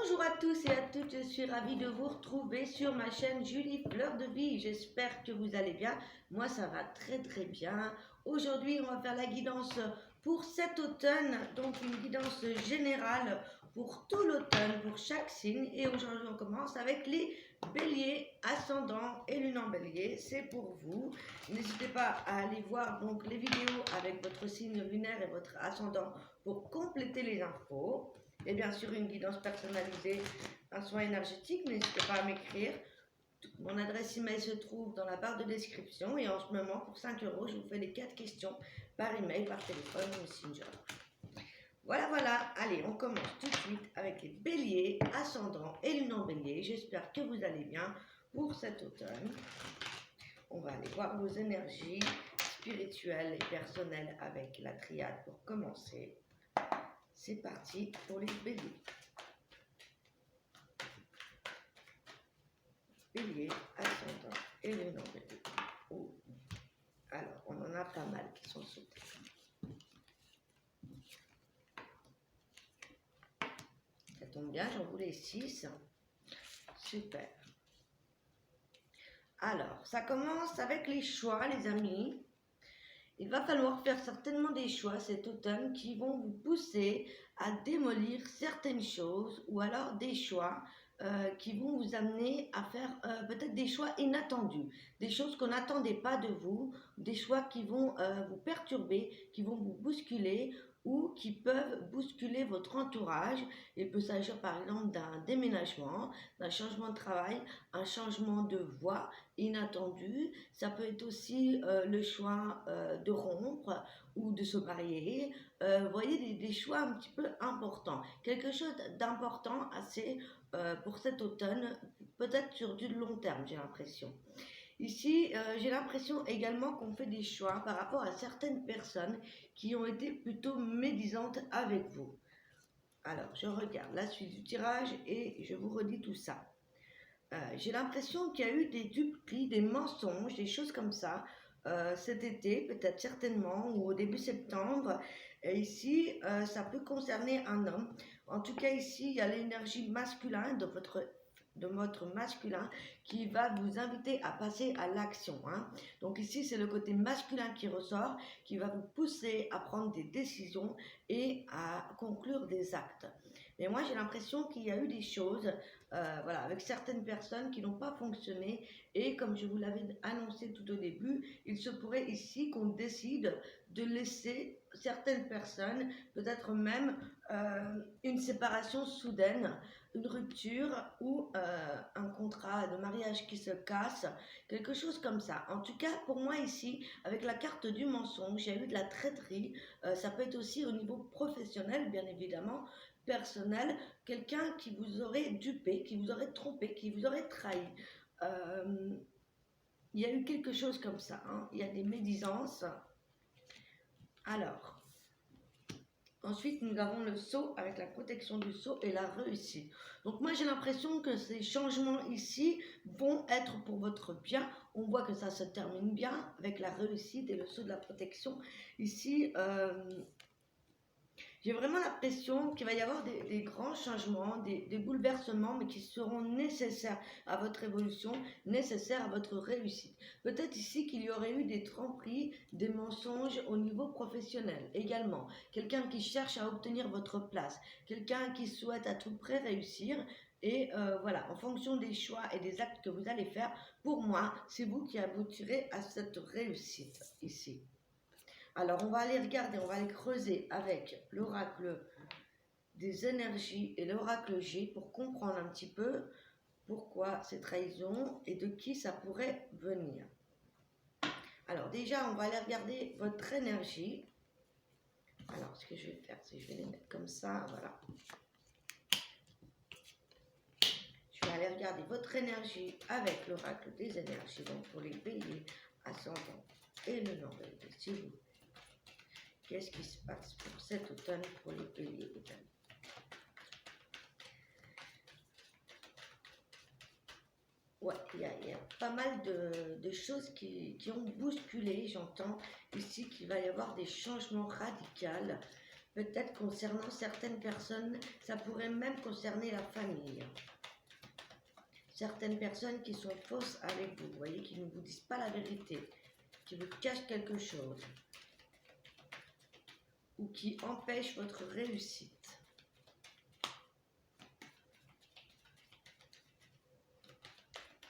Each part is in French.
Bonjour à tous et à toutes, je suis ravie de vous retrouver sur ma chaîne Julie Fleur de Vie. J'espère que vous allez bien. Moi, ça va très bien. Aujourd'hui, on va faire la guidance pour cet automne, donc une guidance générale pour tout l'automne, pour chaque signe. Et aujourd'hui, on commence avec les béliers, ascendant et lune en bélier. C'est pour vous. N'hésitez pas à aller voir donc les vidéos avec votre signe lunaire et votre ascendant pour compléter les infos. Et bien sûr, une guidance personnalisée, un soin énergétique. N'hésitez pas à m'écrire. Mon adresse email se trouve dans la barre de description. Et en ce moment, pour 5 €, je vous fais les 4 questions par email, par téléphone ou Messenger. Voilà. Allez, on commence tout de suite avec les béliers, ascendant et lune en bélier. J'espère que vous allez bien pour cet automne. On va aller voir vos énergies spirituelles et personnelles avec la triade pour commencer. C'est parti pour les béliers. Bélier, ascendant et lune en bélier. Oh. Alors, on en a pas mal qui sont sautés. Ça tombe bien, j'en voulais 6. Super. Alors, ça commence avec les choix, les amis. Il va falloir faire certainement des choix cet automne qui vont vous pousser à démolir certaines choses ou alors des choix qui vont vous amener à faire peut-être des choix inattendus, des choses qu'on n'attendait pas de vous, des choix qui vont vous perturber, qui vont vous bousculer ou qui peuvent bousculer votre entourage. Il peut s'agir par exemple d'un déménagement, d'un changement de travail, un changement de voie inattendu. Ça peut être aussi le choix de rompre ou de se marier. Vous voyez, des choix un petit peu importants. Quelque chose d'important assez pour cet automne, peut-être sur du long terme, j'ai l'impression. Ici, j'ai l'impression également qu'on fait des choix par rapport à certaines personnes qui ont été plutôt médisantes avec vous. Alors, je regarde la suite du tirage et je vous redis tout ça. J'ai l'impression qu'il y a eu des duperies, des mensonges, des choses comme ça cet été, peut-être certainement, ou au début septembre. Et ici, ça peut concerner un homme. En tout cas, ici, il y a l'énergie masculine de votre masculin qui va vous inviter à passer à l'action. Donc ici, c'est le côté masculin qui ressort, qui va vous pousser à prendre des décisions et à conclure des actes. Mais moi, j'ai l'impression qu'il y a eu des choses avec certaines personnes qui n'ont pas fonctionné. Et comme je vous l'avais annoncé tout au début, il se pourrait ici qu'on décide de laisser certaines personnes, peut-être même une séparation soudaine, une rupture ou un contrat de mariage qui se casse, quelque chose comme ça. En tout cas, pour moi ici, avec la carte du mensonge, il y a eu de la traîtrise. Ça peut être aussi au niveau professionnel, bien évidemment, personnel, quelqu'un qui vous aurait dupé, qui vous aurait trompé, qui vous aurait trahi. Il y a eu quelque chose comme ça, il y a des médisances. Alors, ensuite nous avons le sceau avec la protection du sceau et la réussite. Donc moi j'ai l'impression que ces changements ici vont être pour votre bien. On voit que ça se termine bien avec la réussite et le sceau de la protection. Ici, j'ai vraiment l'impression qu'il va y avoir des grands changements, des bouleversements, mais qui seront nécessaires à votre évolution, nécessaires à votre réussite. Peut-être ici qu'il y aurait eu des tromperies, des mensonges au niveau professionnel également. Quelqu'un qui cherche à obtenir votre place, quelqu'un qui souhaite à tout prix réussir. Et voilà, en fonction des choix et des actes que vous allez faire, pour moi, c'est vous qui aboutirez à cette réussite ici. Alors, on va aller regarder, on va aller creuser avec l'oracle des énergies et l'oracle G pour comprendre un petit peu pourquoi ces trahisons et de qui ça pourrait venir. Alors, déjà, on va aller regarder votre énergie. Alors, ce que je vais faire, c'est que je vais les mettre comme ça, voilà. Je vais aller regarder votre énergie avec l'oracle des énergies, donc pour les béliers, ascendants et le nom de s'il vous plaît. Qu'est-ce qui se passe pour cet automne pour les béliers également? Ouais, il y a pas mal de choses qui ont bousculé. J'entends ici qu'il va y avoir des changements radicaux. peut-être concernant certaines personnes, ça pourrait même concerner la famille. Certaines personnes qui sont fausses avec vous, vous voyez, qui ne vous disent pas la vérité, qui vous cachent quelque chose, ou qui empêchent votre réussite.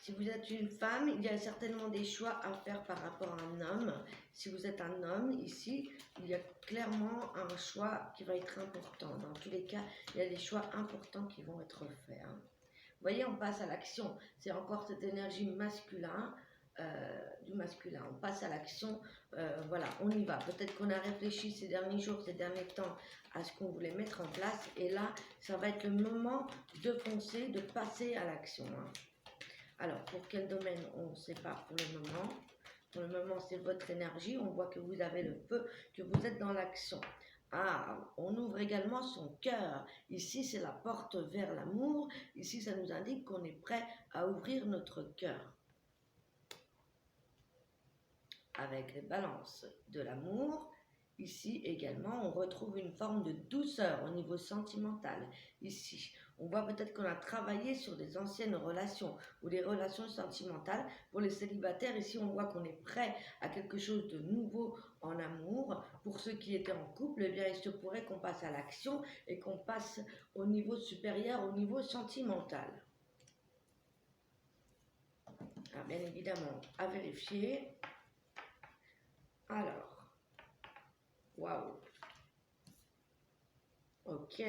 Si vous êtes une femme, il y a certainement des choix à faire par rapport à un homme. Si vous êtes un homme, ici, il y a clairement un choix qui va être important. Dans tous les cas, il y a des choix importants qui vont être faits. Vous voyez, on passe à l'action. C'est encore cette énergie masculin, du masculin. On passe à l'action, voilà, on y va. Peut-être qu'on a réfléchi ces derniers jours, ces derniers temps, à ce qu'on voulait mettre en place. Et là, ça va être le moment de foncer, de passer à l'action. Alors, pour quel domaine, on ne sait pas pour le moment. Pour le moment, c'est votre énergie. On voit que vous avez le feu, que vous êtes dans l'action. Ah, on ouvre également son cœur. Ici, c'est la porte vers l'amour. Ici, ça nous indique qu'on est prêt à ouvrir notre cœur. Avec les balances de l'amour, ici également, on retrouve une forme de douceur au niveau sentimental. Ici, on voit peut-être qu'on a travaillé sur des anciennes relations ou des relations sentimentales. Pour les célibataires, ici, on voit qu'on est prêt à quelque chose de nouveau en amour. Pour ceux qui étaient en couple, eh bien, il se pourrait qu'on passe à l'action et qu'on passe au niveau supérieur, au niveau sentimental. Ah, bien évidemment, à vérifier. Alors, waouh. Ok.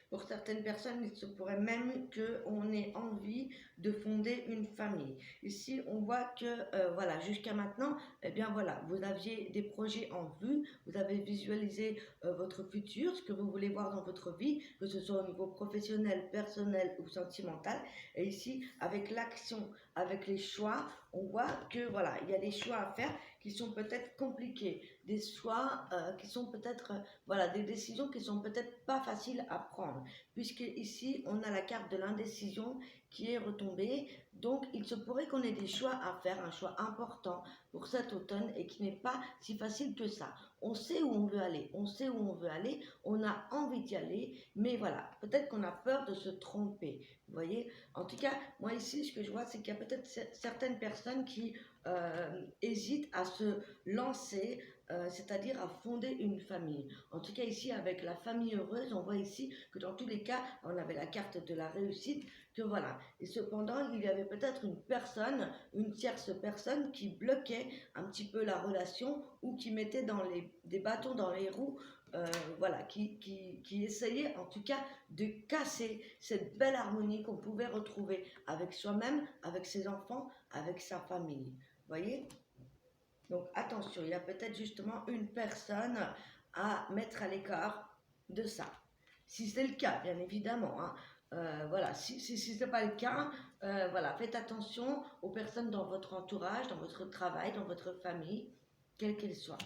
Pour certaines personnes, il se pourrait même qu'on ait envie de fonder une famille. Ici, on voit que, voilà, jusqu'à maintenant, eh bien voilà, vous aviez des projets en vue, vous avez visualisé votre futur, ce que vous voulez voir dans votre vie, que ce soit au niveau professionnel, personnel ou sentimental. Et ici, avec l'action, avec les choix, on voit que, voilà, il y a des choix à faire qui sont peut-être compliqués, des choix qui sont peut-être, voilà, des décisions qui sont peut-être pas faciles à prendre, puisque ici on a la carte de l'indécision qui est retombée. Donc il se pourrait qu'on ait des choix à faire, un choix important pour cet automne et qui n'est pas si facile que ça. On sait où on veut aller, on sait où on veut aller, on a envie d'y aller, mais voilà, peut-être qu'on a peur de se tromper. Vous voyez, en tout cas, moi ici, ce que je vois, c'est qu'il y a peut-être certaines personnes qui hésitent à se lancer, c'est-à-dire à fonder une famille. En tout cas ici avec la famille heureuse, on voit ici que dans tous les cas, on avait la carte de la réussite, que voilà. Et cependant, il y avait peut-être une personne, une tierce personne qui bloquait un petit peu la relation ou qui mettait des bâtons dans les roues, voilà, qui essayait en tout cas de casser cette belle harmonie qu'on pouvait retrouver avec soi-même, avec ses enfants, avec sa famille. Vous voyez? Donc attention, il y a peut-être justement une personne à mettre à l'écart de ça. Si c'est le cas, bien évidemment. Voilà, si ce n'est pas le cas, voilà, faites attention aux personnes dans votre entourage, dans votre travail, dans votre famille, quelle qu'elle soit.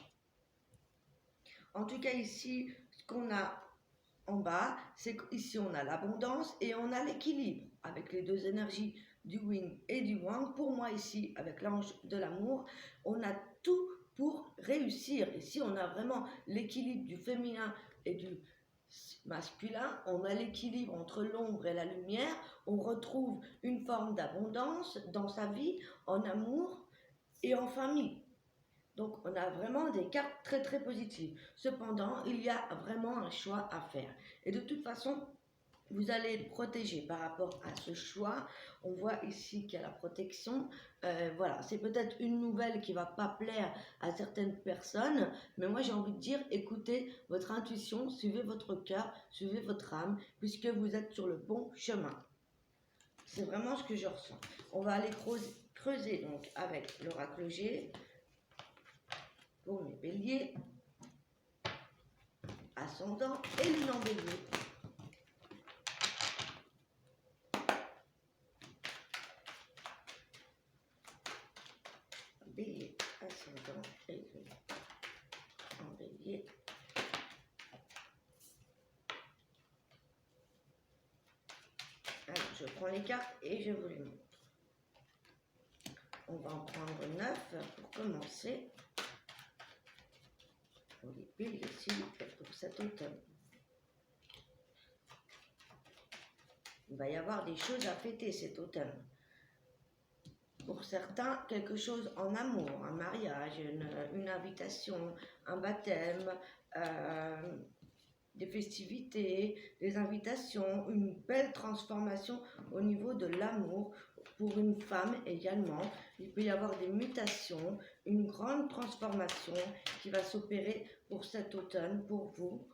En tout cas, ici, ce qu'on a en bas, c'est qu'ici, on a l'abondance et on a l'équilibre avec les deux énergies du yin et du yang. Pour moi, ici, avec l'ange de l'amour, on a tout pour réussir. Ici, on a vraiment l'équilibre du féminin et du masculin. On a l'équilibre entre l'ombre et la lumière. On retrouve une forme d'abondance dans sa vie, en amour et en famille. Donc, on a vraiment des cartes très très positives. Cependant, il y a vraiment un choix à faire. Et de toute façon, vous allez être protégé par rapport à ce choix. On voit ici qu'il y a la protection. Voilà, c'est peut-être une nouvelle qui ne va pas plaire à certaines personnes, mais moi j'ai envie de dire, écoutez votre intuition, suivez votre cœur, suivez votre âme, puisque vous êtes sur le bon chemin. C'est vraiment ce que je ressens. On va aller creuser donc avec l'oracle G pour mes béliers, ascendant et lune en bélier. Bélier, ascendant et lune en bélier. Alors, je prends les cartes et je vous les montre. On va en prendre 9 pour commencer. pour les béliers, s'il vous plaît, pour cet automne. Il va y avoir des choses à fêter cet automne. Pour certains, quelque chose en amour, un mariage, une invitation, un baptême, des festivités, des invitations, une belle transformation au niveau de l'amour. Pour une femme également, il peut y avoir des mutations, une grande transformation qui va s'opérer pour cet automne, pour vous.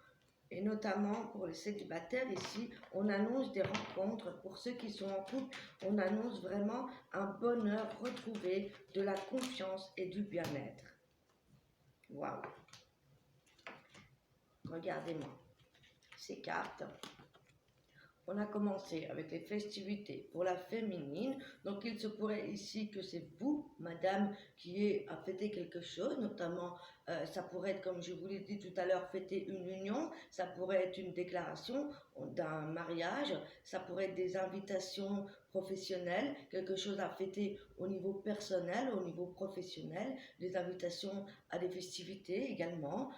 Et notamment pour les célibataires, ici, on annonce des rencontres. Pour ceux qui sont en couple, on annonce vraiment un bonheur retrouvé, de la confiance et du bien-être. Waouh! Regardez-moi ces cartes. On a commencé avec les festivités pour la féminine. Donc, il se pourrait ici que c'est vous, madame, qui a fêté quelque chose. Notamment, ça pourrait être, comme je vous l'ai dit tout à l'heure, fêter une union. Ça pourrait être une déclaration d'un mariage. Ça pourrait être des invitations professionnelles. Quelque chose à fêter au niveau personnel, au niveau professionnel. Des invitations à des festivités également.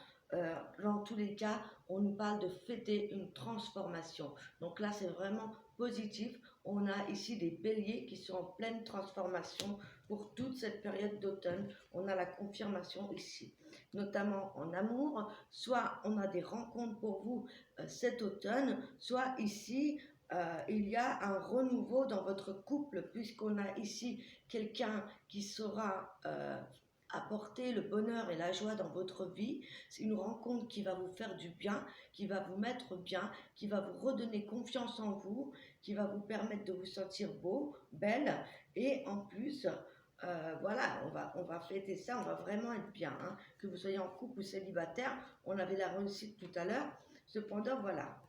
Dans tous les cas, on nous parle de fêter une transformation. Donc là, c'est vraiment positif. On a ici des béliers qui sont en pleine transformation pour toute cette période d'automne. On a la confirmation ici, notamment en amour. Soit on a des rencontres pour vous cet automne, soit ici, il y a un renouveau dans votre couple, puisqu'on a ici quelqu'un qui sera apporter le bonheur et la joie dans votre vie. C'est une rencontre qui va vous faire du bien, qui va vous mettre bien, qui va vous redonner confiance en vous, qui va vous permettre de vous sentir beau, belle, et en plus, voilà, on va fêter ça, on va vraiment être bien, hein. Que vous soyez en couple ou célibataire, on avait la réussite tout à l'heure, cependant, voilà.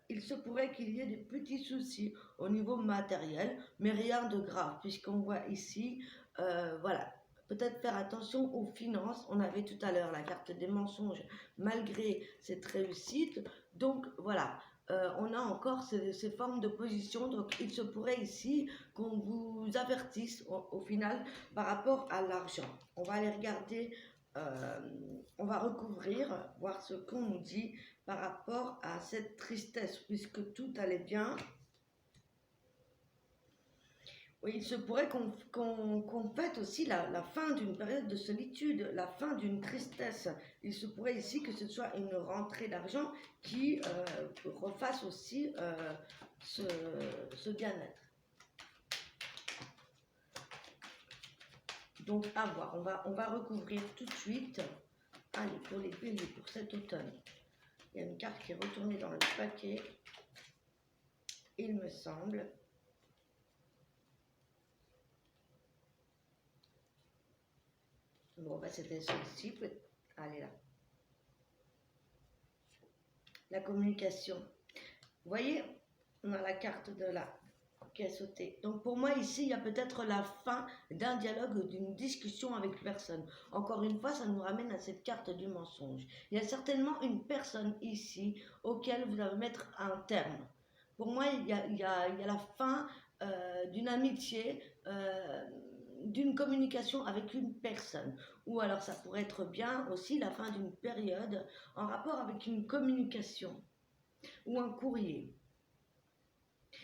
Il se pourrait qu'il y ait des petits soucis au niveau matériel, mais rien de grave, puisqu'on voit ici, voilà, peut-être faire attention aux finances. On avait tout à l'heure la carte des mensonges, malgré cette réussite. Donc voilà, on a encore ces formes de position. Donc il se pourrait ici qu'on vous avertisse au final par rapport à l'argent. On va aller regarder, on va recouvrir, voir ce qu'on nous dit par rapport à cette tristesse, puisque tout allait bien. Oui, il se pourrait qu'on fête aussi la fin d'une période de solitude, la fin d'une tristesse. Il se pourrait ici que ce soit une rentrée d'argent qui refasse aussi ce bien-être. Donc à voir, on va recouvrir tout de suite. Allez, pour les béliers, pour cet automne. Il y a une carte qui est retournée dans le paquet, il me semble. Bon, bah c'était celle-ci. Allez là. La communication. Vous voyez, on a la carte de là qui a sauté. Donc pour moi ici, il y a peut-être la fin d'un dialogue, d'une discussion avec une personne. Encore une fois, ça nous ramène à cette carte du mensonge. Il y a certainement une personne ici auquel vous allez mettre un terme. Pour moi, il y a la fin d'une amitié, d'une communication avec une personne. Ou alors ça pourrait être bien aussi la fin d'une période en rapport avec une communication ou un courrier.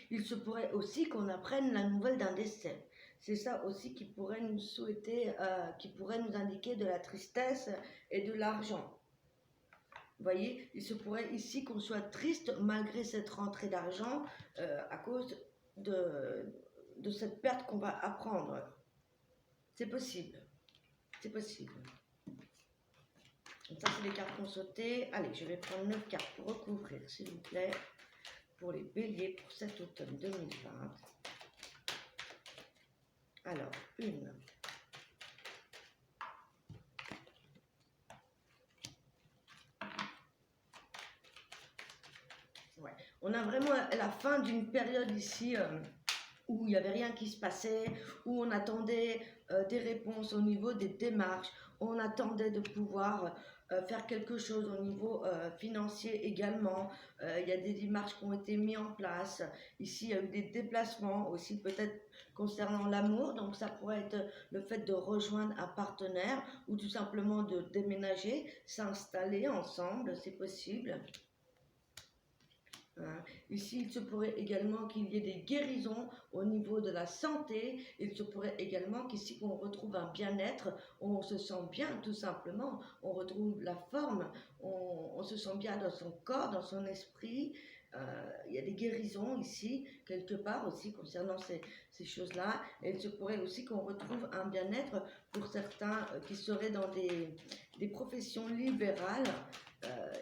Il se pourrait aussi qu'on apprenne la nouvelle d'un décès. C'est ça aussi qui pourrait nous souhaiter, qui pourrait nous indiquer de la tristesse et de l'argent. Vous voyez, il se pourrait ici qu'on soit triste malgré cette rentrée d'argent à cause de cette perte qu'on va apprendre. C'est possible. C'est possible. Donc ça, c'est les cartes qui ont sauté. Allez, je vais prendre 9 cartes pour recouvrir, s'il vous plaît, pour les béliers pour cet automne 2020. Alors, une. Ouais. On a vraiment la fin d'une période ici où il n'y avait rien qui se passait, où on attendait des réponses au niveau des démarches, on attendait de pouvoir faire quelque chose au niveau financier également. Il y a des démarches qui ont été mises en place. Ici, il y a eu des déplacements aussi peut-être concernant l'amour. Donc ça pourrait être le fait de rejoindre un partenaire ou tout simplement de déménager, s'installer ensemble, c'est possible. Hein. Ici, il se pourrait également qu'il y ait des guérisons au niveau de la santé. Il se pourrait également qu'ici, on retrouve un bien-être, on se sent bien tout simplement, on retrouve la forme, on se sent bien dans son corps, dans son esprit. Il y a des guérisons ici, quelque part aussi, concernant ces choses-là. Et il se pourrait aussi qu'on retrouve un bien-être pour certains qui seraient dans des professions libérales.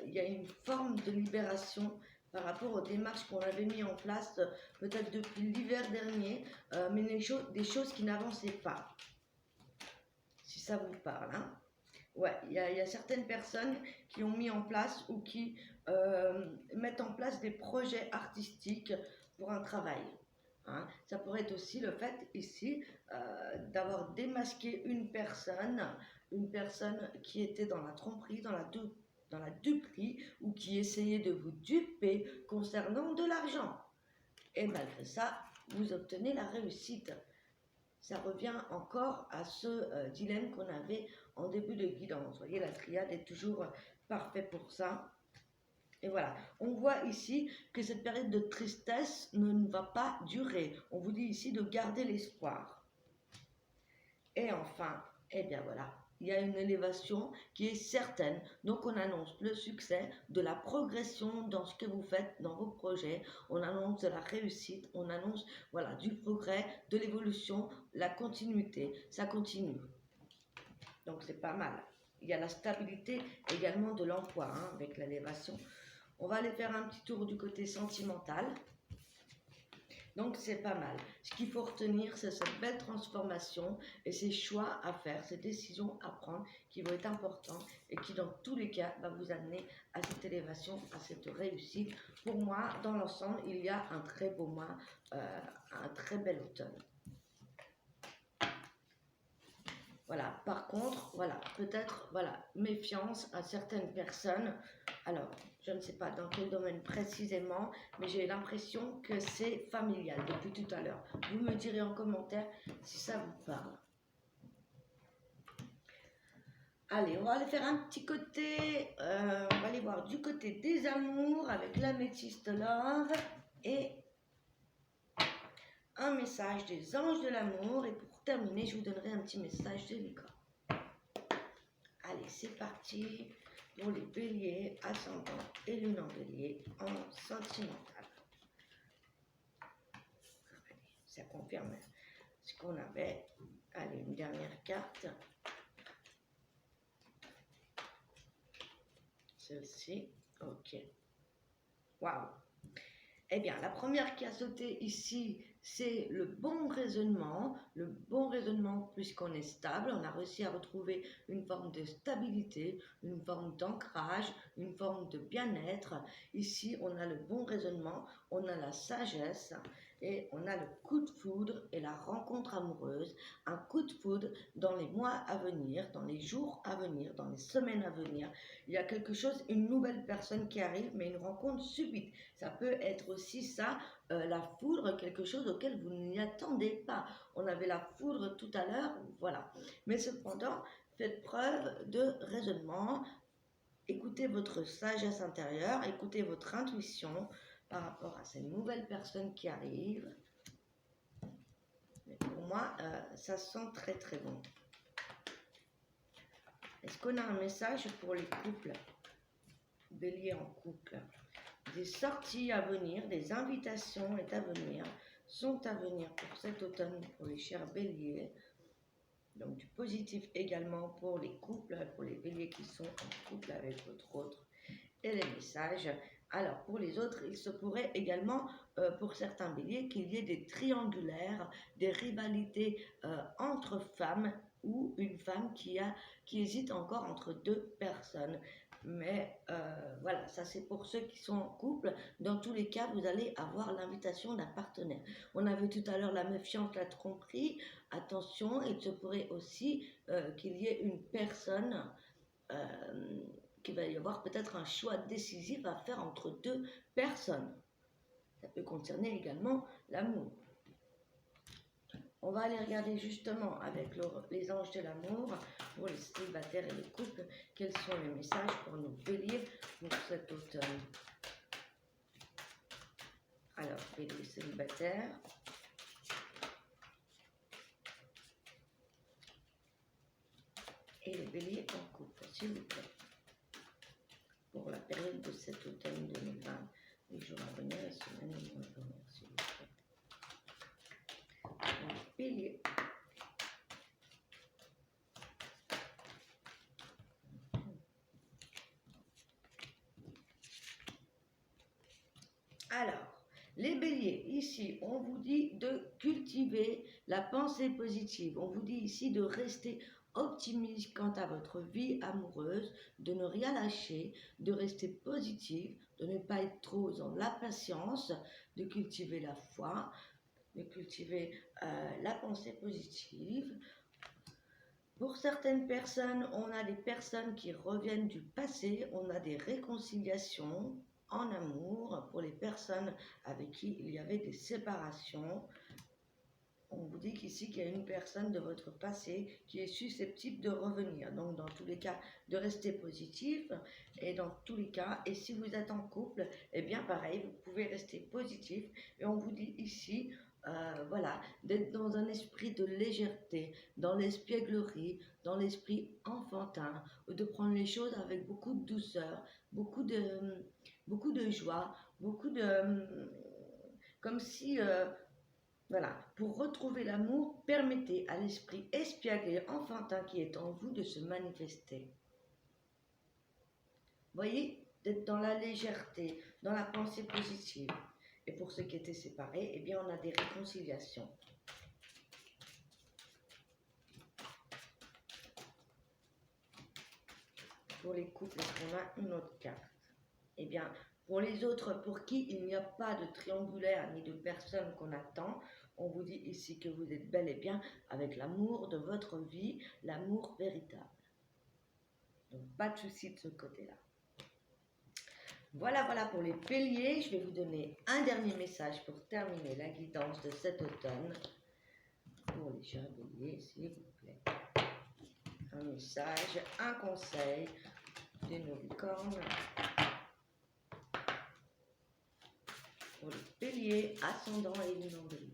Il y a une forme de libération par rapport aux démarches qu'on avait mis en place peut-être depuis l'hiver dernier, mais des choses qui n'avançaient pas, si ça vous parle. Hein. Ouais, il y a certaines personnes qui ont mis en place ou qui mettent en place des projets artistiques pour un travail. Hein. Ça pourrait être aussi le fait ici d'avoir démasqué une personne qui était dans la tromperie, dans la duperie ou qui essayait de vous duper concernant de l'argent. Et malgré ça, vous obtenez la réussite. Ça revient encore à ce dilemme qu'on avait en début de guidance. Vous voyez, la triade est toujours parfaite pour ça. Et voilà, on voit ici que cette période de tristesse ne va pas durer. On vous dit ici de garder l'espoir. Et enfin, eh bien voilà, il y a une élévation qui est certaine. Donc on annonce le succès, de la progression dans ce que vous faites, dans vos projets. On annonce de la réussite, on annonce voilà, du progrès, de l'évolution, la continuité. Ça continue. Donc c'est pas mal. Il y a la stabilité également de l'emploi hein, avec l'élévation. On va aller faire un petit tour du côté sentimental. Donc c'est pas mal. Ce qu'il faut retenir, c'est cette belle transformation et ces choix à faire, ces décisions à prendre qui vont être importantes et qui dans tous les cas va vous amener à cette élévation, à cette réussite. Pour moi, dans l'ensemble, il y a un très beau mois, un très bel automne. Voilà, par contre, voilà, peut-être, voilà, méfiance à certaines personnes. Alors, je ne sais pas dans quel domaine précisément, mais j'ai l'impression que c'est familial depuis tout à l'heure. Vous me direz en commentaire si ça vous parle. Allez, on va aller faire un petit côté, on va aller voir du côté des amours avec l'améthyste love et un message des anges de l'amour. Et pour terminer, je vous donnerai un petit message des licornes. Allez, c'est parti pour les béliers, ascendant et lune en bélier en sentimental. Allez, ça confirme ce qu'on avait. Allez, une dernière carte. Celle-ci. Ok. Waouh. Eh bien, la première qui a sauté ici, c'est le bon raisonnement. Le bon raisonnement, puisqu'on est stable, on a réussi à retrouver une forme de stabilité, une forme d'ancrage, une forme de bien-être. Ici, on a le bon raisonnement, on a la sagesse et on a le coup de foudre et la rencontre amoureuse. Un coup de foudre dans les mois à venir, dans les jours à venir, dans les semaines à venir. Il y a quelque chose, une nouvelle personne qui arrive, mais une rencontre subite. Ça peut être aussi ça, la foudre, quelque chose auquel vous n'y attendez pas. On avait la foudre tout à l'heure, voilà. Mais cependant, faites preuve de raisonnement, écoutez votre sagesse intérieure, écoutez votre intuition par rapport à ces nouvelles personnes qui arrivent. Mais pour moi, ça sent très très bon. Est-ce qu'on a un message pour les couples? Bélier en couple. Des sorties à venir, des invitations sont à venir pour cet automne pour les chers béliers. Donc du positif également pour les couples, pour les béliers qui sont en couple avec votre autre. Et les messages. Alors pour les autres, il se pourrait également pour certains béliers qu'il y ait des triangulaires, des rivalités entre femmes ou une femme qui hésite encore entre deux personnes. Mais voilà, ça c'est pour ceux qui sont en couple. Dans tous les cas, vous allez avoir l'invitation d'un partenaire. On avait tout à l'heure la méfiance, la tromperie. Attention, il se pourrait aussi qu'il y ait une personne qu'il va y avoir peut-être un choix décisif à faire entre deux personnes. Ça peut concerner également l'amour. On va aller regarder justement avec les anges de l'amour, pour les célibataires et les couples, quels sont les messages pour nos béliers pour cet automne. Alors, bélier célibataire. Et les béliers en couple, s'il vous plaît. Pour la période de cet automne 2020, les jours à venir, la semaine et le mois à venir, s'il vous plaît. Bélier. Alors, les béliers, ici, on vous dit de cultiver la pensée positive. On vous dit ici de rester optimiste quant à votre vie amoureuse, de ne rien lâcher, de rester positif, de ne pas être trop dans l'impatience, de cultiver la foi, de cultiver la pensée positive. Pour certaines personnes, on a des personnes qui reviennent du passé, on a des réconciliations en amour. Pour les personnes avec qui il y avait des séparations, on vous dit qu'ici qu'il y a une personne de votre passé qui est susceptible de revenir. Donc dans tous les cas, de rester positif, et dans tous les cas, et si vous êtes en couple, eh bien pareil, vous pouvez rester positif. Et on vous dit ici, voilà, d'être dans un esprit de légèreté, dans l'espièglerie, dans l'esprit enfantin, ou de prendre les choses avec beaucoup de douceur, beaucoup de joie, comme si... voilà, pour retrouver l'amour, permettez à l'esprit espiègle et enfantin qui est en vous de se manifester. Voyez, d'être dans la légèreté, dans la pensée positive. Et pour ceux qui étaient séparés, eh bien, on a des réconciliations. Pour les couples, on a une autre carte. Eh bien, pour les autres, pour qui il n'y a pas de triangulaire ni de personne qu'on attend, on vous dit ici que vous êtes bel et bien avec l'amour de votre vie, l'amour véritable. Donc, pas de souci de ce côté-là. Voilà pour les béliers. Je vais vous donner un dernier message pour terminer la guidance de cet automne. Pour les chers béliers, s'il vous plaît. Un message, un conseil des nos licornes. Pour les béliers, ascendant et lunan bélier.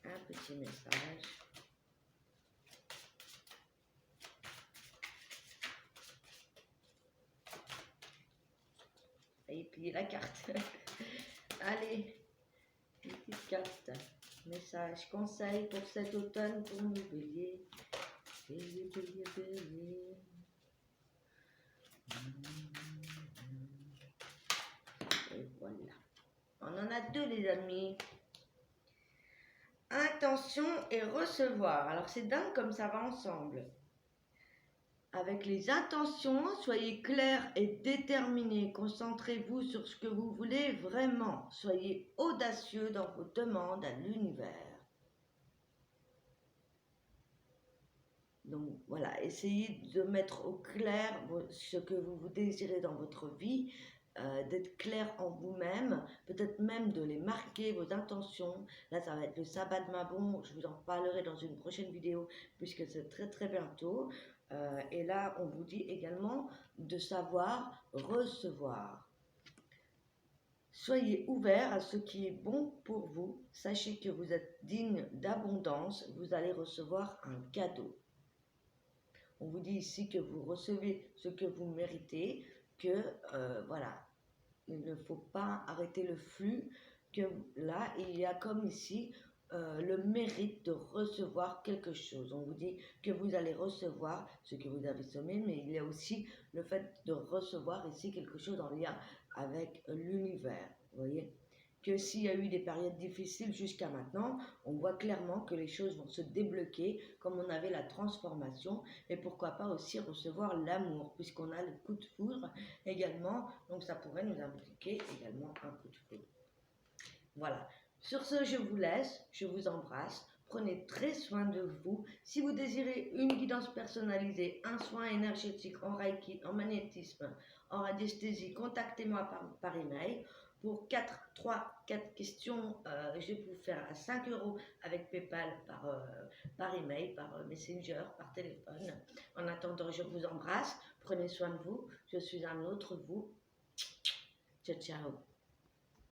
Un petit message. Et puis la carte. Allez, une petite carte. Message, conseil pour cet automne pour nos béliers. Bélier. Et voilà. On en a deux, les amis. Intention et recevoir. Alors c'est dingue comme ça va ensemble. Avec les intentions, soyez clairs et déterminés. Concentrez-vous sur ce que vous voulez vraiment. Soyez audacieux dans vos demandes à l'univers. Donc voilà, essayez de mettre au clair ce que vous désirez dans votre vie, d'être clair en vous-même, peut-être même de les marquer, vos intentions. Là, ça va être le sabbat de Mabon, je vous en parlerai dans une prochaine vidéo, puisque c'est très très bientôt. Et là, on vous dit également de savoir recevoir. Soyez ouverts à ce qui est bon pour vous. Sachez que vous êtes digne d'abondance, vous allez recevoir un cadeau. On vous dit ici que vous recevez ce que vous méritez, que voilà, il ne faut pas arrêter le flux, que là, il y a comme ici le mérite de recevoir quelque chose. On vous dit que vous allez recevoir ce que vous avez semé, mais il y a aussi le fait de recevoir ici quelque chose en lien avec l'univers, vous voyez, que s'il y a eu des périodes difficiles jusqu'à maintenant, on voit clairement que les choses vont se débloquer, comme on avait la transformation, et pourquoi pas aussi recevoir l'amour, puisqu'on a le coup de foudre également, donc ça pourrait nous impliquer également un coup de foudre. Voilà, sur ce je vous laisse, je vous embrasse, Prenez très soin de vous. Si vous désirez une guidance personnalisée, un soin énergétique en Reiki, en magnétisme, en radiesthésie, contactez-moi par email. Pour 4 questions, je vais vous faire à 5 euros avec PayPal par email, par Messenger, par téléphone. En attendant, je vous embrasse. Prenez soin de vous. Je suis un autre vous. Ciao, ciao.